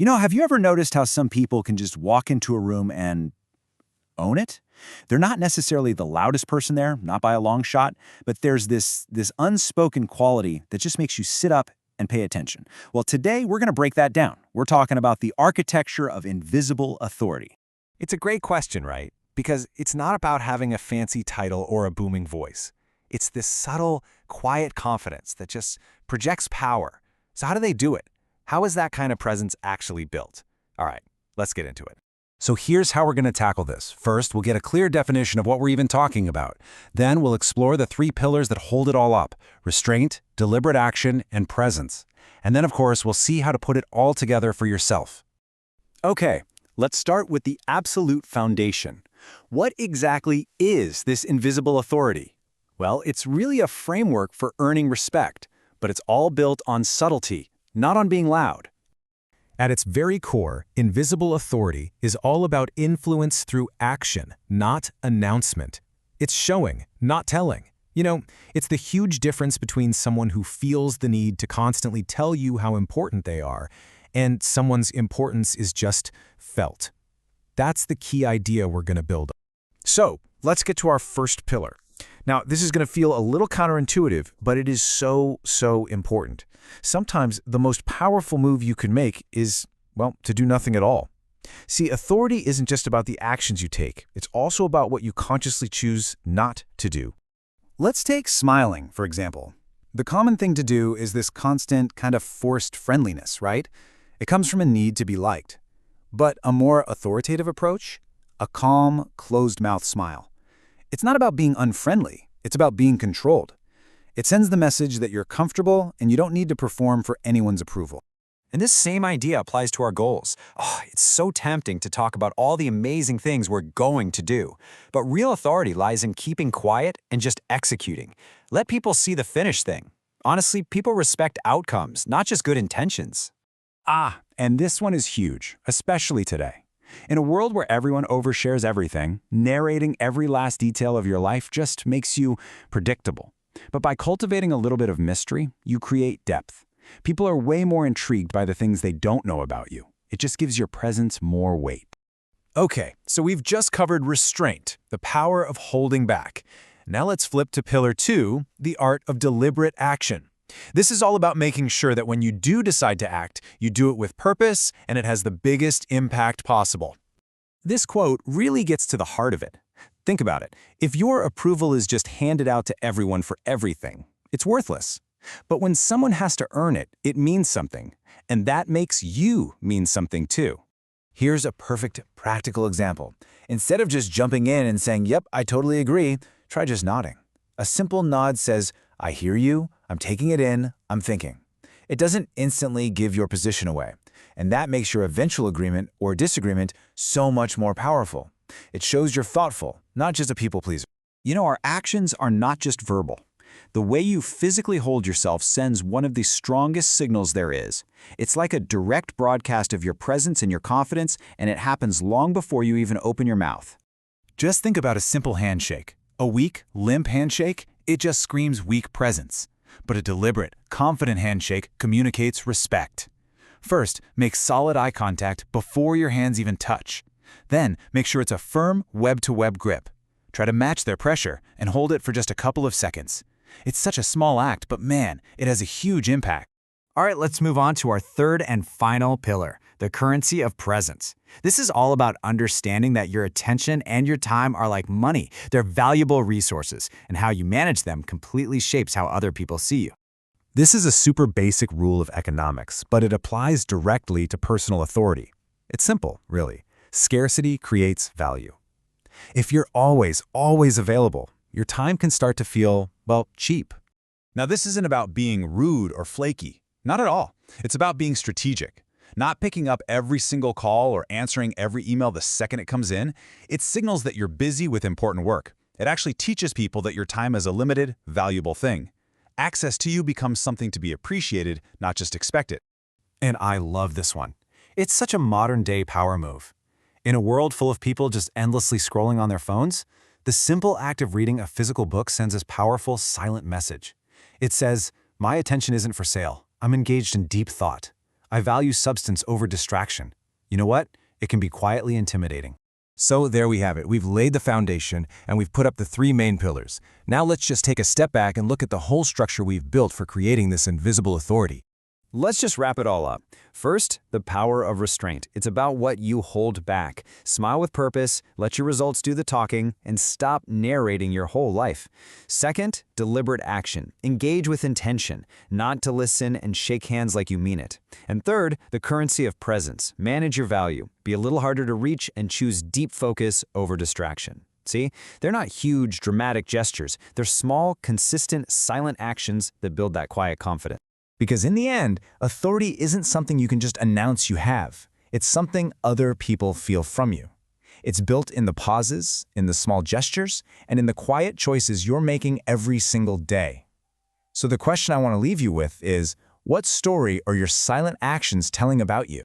Have you ever noticed how some people can just walk into a room and own it? They're not necessarily the loudest person there, not by a long shot, but there's this unspoken quality that just makes you sit up and pay attention. Well, today we're going to break that down. We're talking about the architecture of invisible authority. It's a great question, right? Because it's not about having a fancy title or a booming voice. It's this subtle, quiet confidence that just projects power. So how do they do it? How is that kind of presence actually built? All right, let's get into it. So here's how we're going to tackle this. First, we'll get a clear definition of what we're even talking about. Then we'll explore the 3 pillars that hold it all up: restraint, deliberate action, and presence. And then, of course, we'll see how to put it all together for yourself. Okay, let's start with the absolute foundation. What exactly is this invisible authority? Well, it's really a framework for earning respect, but it's all built on subtlety, not on being loud. At its very core, invisible authority is all about influence through action, not announcement. It's showing, not telling. It's the huge difference between someone who feels the need to constantly tell you how important they are and someone's importance is just felt. That's the key idea we're going to build on. So, let's get to our first pillar. Now, this is going to feel a little counterintuitive, but it is so important. Sometimes the most powerful move you can make is, well, to do nothing at all. See, authority isn't just about the actions you take. It's also about what you consciously choose not to do. Let's take smiling, for example. The common thing to do is this constant kind of forced friendliness, right? It comes from a need to be liked. But a more authoritative approach? A calm, closed-mouth smile. It's not about being unfriendly. It's about being controlled. It sends the message that you're comfortable and you don't need to perform for anyone's approval. And this same idea applies to our goals. It's so tempting to talk about all the amazing things we're going to do. But real authority lies in keeping quiet and just executing. Let people see the finished thing. Honestly, people respect outcomes, not just good intentions. And this one is huge, especially today. In a world where everyone overshares everything, narrating every last detail of your life just makes you predictable. But by cultivating a little bit of mystery, you create depth. People are way more intrigued by the things they don't know about you. It just gives your presence more weight. Okay, so we've just covered restraint, the power of holding back. Now let's flip to pillar 2, the art of deliberate action. This is all about making sure that when you do decide to act, you do it with purpose and it has the biggest impact possible. This quote really gets to the heart of it. Think about it. If your approval is just handed out to everyone for everything, it's worthless. But when someone has to earn it, it means something. And that makes you mean something too. Here's a perfect practical example. Instead of just jumping in and saying, "Yep, I totally agree," try just nodding. A simple nod says, "I hear you, I'm taking it in, I'm thinking." It doesn't instantly give your position away. And that makes your eventual agreement or disagreement so much more powerful. It shows you're thoughtful, not just a people pleaser. Our actions are not just verbal. The way you physically hold yourself sends one of the strongest signals there is. It's like a direct broadcast of your presence and your confidence, and it happens long before you even open your mouth. Just think about a simple handshake. A weak, limp handshake, it just screams weak presence. But a deliberate, confident handshake communicates respect. First, make solid eye contact before your hands even touch. Then, make sure it's a firm web-to-web grip. Try to match their pressure and hold it for just a couple of seconds. It's such a small act, but man, it has a huge impact. All right, let's move on to our third and final pillar, the currency of presence. This is all about understanding that your attention and your time are like money. They're valuable resources, and how you manage them completely shapes how other people see you. This is a super basic rule of economics, but it applies directly to personal authority. It's simple, really. Scarcity creates value. If you're always available, your time can start to feel, well, cheap. Now, this isn't about being rude or flaky. Not at all. It's about being strategic. Not picking up every single call or answering every email the second it comes in. It signals that you're busy with important work. It actually teaches people that your time is a limited, valuable thing. Access to you becomes something to be appreciated, not just expected. And I love this one. It's such a modern-day power move. In a world full of people just endlessly scrolling on their phones, the simple act of reading a physical book sends a powerful, silent message. It says, "My attention isn't for sale. I'm engaged in deep thought. I value substance over distraction. You know what? It can be quietly intimidating. So there we have it. We've laid the foundation, and we've put up the 3 main pillars. Now let's just take a step back and look at the whole structure we've built for creating this invisible authority. Let's just wrap it all up. First, the power of restraint. It's about what you hold back. Smile with purpose, let your results do the talking, and stop narrating your whole life. Second, deliberate action. Engage with intention, not to listen and shake hands like you mean it. And third, the currency of presence. Manage your value. Be a little harder to reach and choose deep focus over distraction. See, they're not huge, dramatic gestures. They're small, consistent, silent actions that build that quiet confidence. Because in the end, authority isn't something you can just announce you have. It's something other people feel from you. It's built in the pauses, in the small gestures, and in the quiet choices you're making every single day. So the question I want to leave you with is, what story are your silent actions telling about you?